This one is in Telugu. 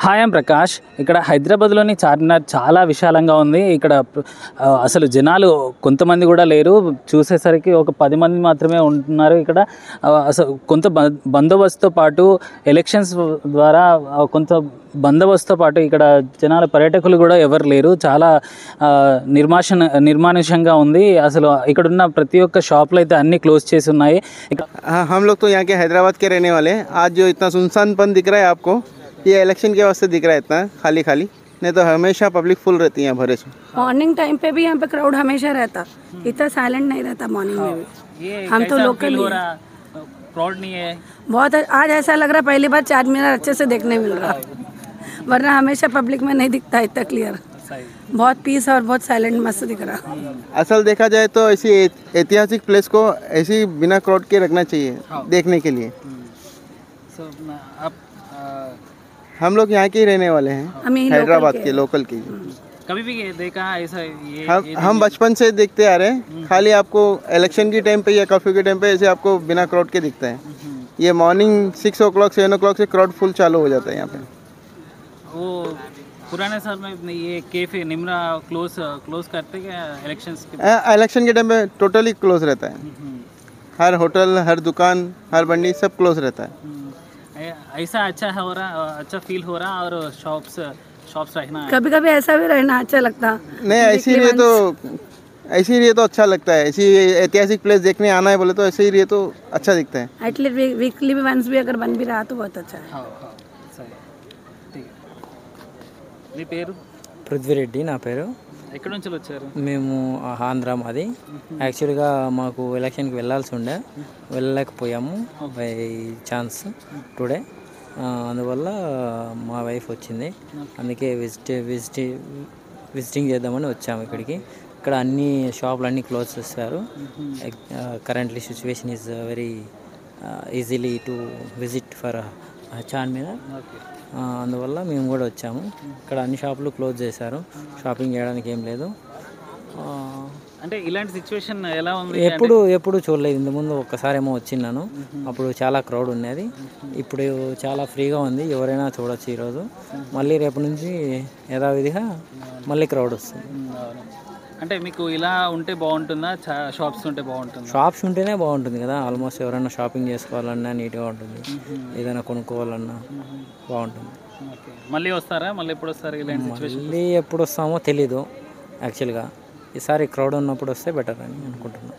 Hi I'm Prakash. ఇక్కడ హైదరాబాద్లోని చార్మినార్ చాలా విశాలంగా ఉంది. ఇక్కడ అసలు జనాలు కొంతమంది కూడా లేరు. చూసేసరికి ఒక 10 మంది మాత్రమే ఉంటున్నారు. ఇక్కడ అసలు కొంత బందోబస్తుతో పాటు ఎలక్షన్స్ ద్వారా కొంత బందోబస్తుతో పాటు ఇక్కడ జనాల పర్యాటకులు కూడా ఎవరు లేరు. చాలా నిర్మానుష్యంగా ఉంది. అసలు ఇక్కడున్న ప్రతి ఒక్క షాపులు అయితే అన్నీ క్లోజ్ చేసి ఉన్నాయి. हम लोग तो यहाँ के हैदराबाद के रहने वाले हैं। आज जो इतना सुनसानपन दिख रहा है आपको, ये इलेक्शन के वास्ते दिख रहा है इतना खाली खाली, नहीं तो हमेशा पब्लिक फुल रहती है भरे से। मॉर्निंग टाइम पे भी यहाँ पे क्राउड हमेशा रहता, इतना साइलेंट नहीं रहता मॉर्निंग में भी। हम तो लोकल क्राउड नहीं है बहुत। आज ऐसा लग रहा है पहली बार चारमीनार अच्छे से देखने मिल रहा, वरना हमेशा पब्लिक में नहीं दिखता इतना क्लियर। बहुत पीस और बहुत साइलेंट मस्त दिख रहा। असल देखा जाए तो ऐसी ऐतिहासिक प्लेस को ऐसी बिना क्राउड के रखना चाहिए देखने के लिए। हम लोग यहाँ के ही रहने वाले हैं, हैदराबाद के लोकल के। कभी भी देखा ऐसा? हम बचपन से देखते आ रहे हैं। खाली आपको इलेक्शन की टाइम पे या कर्फ्यू के टाइम पे ऐसे आपको बिना क्राउड के दिखता है। ये मॉर्निंग 6 o'clock 7 o'clock से क्राउड फुल चालू हो जाता है यहाँ पे। वो पुराने साल में ये कैफे निम्रा क्लोज करते क्या इलेक्शंस के? इलेक्शन के टाइम पे टोटली क्लोज रहता है। हर होटल, हर दुकान, हर बंडी सब क्लोज रहता है। ऐसा अच्छा हो रहा, अच्छा फील हो रहा। और शॉप्स रहना, कभी कभी ऐसा भी रहना अच्छा लगता नहीं। इसीलिए तो अच्छा लगता है। ऐसी ऐतिहासिक प्लेस देखने आना है बोले तो ऐसे ही रहे तो अच्छा दिखता है। एटलीस्ट वीकली भी वंस भी अगर बन भी रहा तो बहुत अच्छा है। మీ పేరు? పృథ్వీరెడ్డి నా పేరు. ఎక్కడి నుంచి వచ్చారు? మేము ఆంధ్ర మాది. యాక్చువల్గా మాకు ఎలక్షన్కి వెళ్ళాల్సి ఉండే, వెళ్ళలేకపోయాము బై ఛాన్స్ టుడే. అందువల్ల మా వైఫ్ వచ్చింది, అందుకే విజిటింగ్ చేద్దామని వచ్చాము ఇక్కడికి. ఇక్కడ అన్ని షాపులు అన్నీ క్లోజ్ చేస్తారు. Currently situation is very easily to visit for Charminar. అందువల్ల మేము కూడా వచ్చాము. ఇక్కడ అన్ని షాపులు క్లోజ్ చేశారు, షాపింగ్ చేయడానికి ఏం లేదు. అంటే ఇలాంటి సిచ్యువేషన్ ఎలా ఉంది? ఎప్పుడు చూడలేదు. ఇంతకుముందు ఒక్కసారేమో వచ్చిన్నాను, అప్పుడు చాలా క్రౌడ్ ఉన్నది. ఇప్పుడు చాలా ఫ్రీగా ఉంది, ఎవరైనా చూడొచ్చు ఈరోజు. మళ్ళీ రేపు నుంచి యథావిధిగా మళ్ళీ క్రౌడ్ వస్తుంది. అంటే మీకు ఇలా ఉంటే బాగుంటుందా, షాప్స్ ఉంటే బాగుంటుంది? షాప్స్ ఉంటేనే బాగుంటుంది కదా. ఆల్మోస్ట్ ఎవరైనా షాపింగ్ చేసుకోవాలన్నా నీట్గా ఉంటుంది, ఏదైనా కొనుక్కోవాలన్నా బాగుంటుంది. మళ్ళీ వస్తారా? మళ్ళీ ఎప్పుడు వస్తారు? మళ్ళీ ఎప్పుడు వస్తామో తెలీదు యాక్చువల్గా. ఈసారి క్రౌడ్ ఉన్నప్పుడు వస్తే బెటర్ అని అనుకుంటున్నాను.